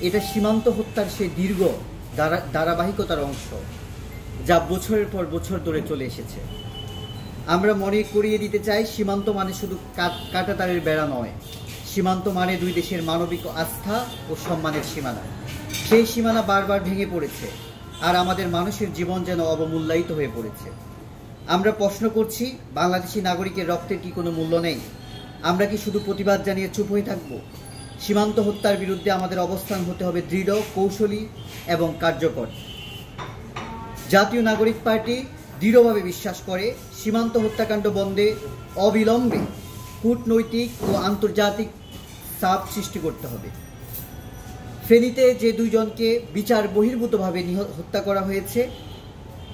এটা সীমান্ত হত্যার সেই দীর্ঘ ধারাবাহিকতার অংশ, যা বছরের পর বছর ধরে চলে এসেছে। আমরা মনে করিয়ে দিতে চাই, সীমান্ত মানে শুধু কাঁটাতারের বেড়া নয়। সীমান্ত মানে দুই দেশের মানবিক আস্থা ও সম্মানের সীমানা। সেই সীমানা বারবার ভেঙে পড়েছে, আর আমাদের মানুষের জীবন যেন অবমূল্যায়িত হয়ে পড়েছে। আমরা প্রশ্ন করছি, বাংলাদেশি নাগরিকের রক্তের কি কোনো মূল্য নেই? আমরা কি শুধু প্রতিবাদ জানিয়ে চুপ হয়ে থাকব? সীমান্ত হত্যার বিরুদ্ধে আমাদের অবস্থান হতে হবে দৃঢ়, কৌশলী এবং কার্যকর। জাতীয় নাগরিক পার্টি দৃঢ়ভাবে বিশ্বাস করে, সীমান্ত হত্যাকাণ্ড বন্ধে অবিলম্বে কূটনৈতিক ও আন্তর্জাতিক চাপ সৃষ্টি করতে হবে। ফেনীতে যে দুইজনকে বিচার বহির্ভূতভাবে হত্যা করা হয়েছে,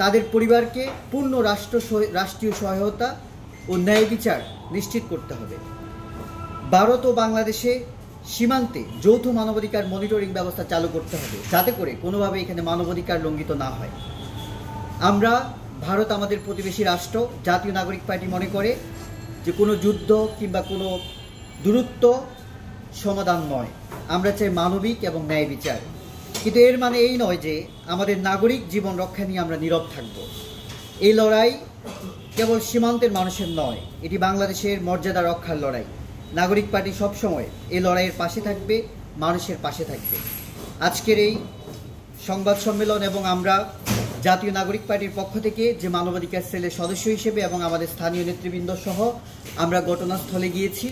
তাদের পরিবারকে পূর্ণ রাষ্ট্রীয় সহায়তা ও ন্যায় বিচার নিশ্চিত করতে হবে। ভারত ও বাংলাদেশে সীমান্তে যৌথ মানবাধিকার মনিটরিং ব্যবস্থা চালু করতে হবে, যাতে করে কোনোভাবে এখানে মানবাধিকার লঙ্ঘিত না হয়। ভারত আমাদের প্রতিবেশী রাষ্ট্র। জাতীয় নাগরিক পার্টি মনে করে যে কোনো যুদ্ধ কিংবা কোনো দূরত্ব সমাধান নয়। আমরা চাই মানবিক এবং ন্যায় বিচার। কিন্তু এর মানে এই নয় যে আমাদের নাগরিক জীবন রক্ষা নিয়ে আমরা নীরব থাকব। এই লড়াই কেবল সীমান্তের মানুষের নয়, এটি বাংলাদেশের মর্যাদা রক্ষার লড়াই। নাগরিক পার্টি সবসময় এই লড়াইয়ের পাশে থাকবে, মানুষের পাশে থাকবে। আজকের এই সংবাদ সম্মেলন এবং আমরা জাতীয় নাগরিক পার্টির পক্ষ থেকে যে মানবাধিকার সেলের সদস্য হিসেবে এবং আমাদের স্থানীয় নেতৃবৃন্দ সহ আমরা ঘটনাস্থলে গিয়েছি।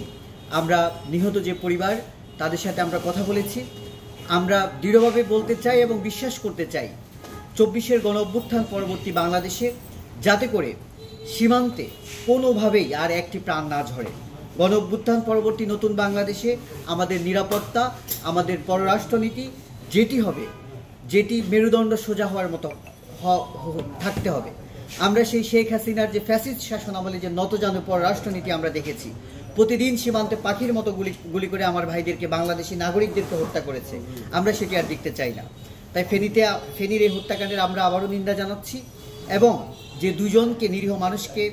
আমরা নিহত যে পরিবার, তাদের সাথে আমরা কথা বলেছি। আমরা দৃঢ়ভাবে বলতে চাই এবং বিশ্বাস করতে চাই, 24-এর গণঅভ্যুত্থান পরবর্তী বাংলাদেশে যাতে করে সীমান্তে কোনোভাবেই আর একটি প্রাণ না ঝরে। গণঅভ্যুত্থান পরবর্তী নতুন বাংলাদেশে আমাদের নিরাপত্তা, আমাদের পররাষ্ট্রনীতি যেটি মেরুদণ্ড সোজা হওয়ার মতো থাকতে হবে। আমরা সেই শেখ হাসিনার যে ফ্যাসিস্ট শাসন আমলে যে নতজানু পররাষ্ট্রনীতি আমরা দেখেছি, প্রতিদিন সীমান্তে পাখির মতো গুলি করে আমার ভাইদেরকে, বাংলাদেশি নাগরিকদেরকে হত্যা করেছে, আমরা সেটি আর দেখতে চাই না। তাই ফেনীর এই হত্যাকাণ্ডের আমরা আবারও নিন্দা জানাচ্ছি এবং যে দুজনকে, নিরীহ মানুষকে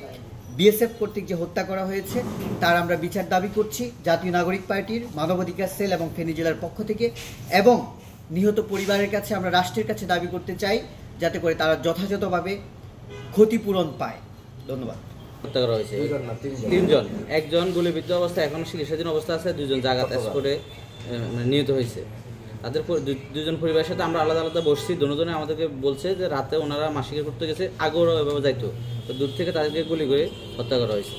বিএসএফ কর্তৃক যে হত্যা করা হয়েছে, তার আমরা বিচার দাবি করছি জাতীয় নাগরিক পার্টির মানবাধিকার সেল এবং ফেনী জেলার পক্ষ থেকে। এবং নিহত পরিবারের কাছে আমরা রাষ্ট্রের কাছে দাবি করতে চাই যাতে করে তারা যথাযথভাবে ক্ষতিপূরণ পায়। ধন্যবাদ। হত্যা করা হয়েছে তিনজন, একজন গুলিবিদ্ধ অবস্থায় এখন চিকিৎসাধীন অবস্থা আছে, দুজন জায়গাতে করে নিহত হয়েছে। তাদের দুজন পরিবারের সাথে আমরা আলাদা আলাদা বসছি। দুজনে আমাদেরকে বলছে যে রাতে ওনারা মাসিকের করতে গেছে, আগেও এভাবে যাইতো, তো দূর থেকে তাদেরকে গুলি করে হত্যা করা হয়েছে।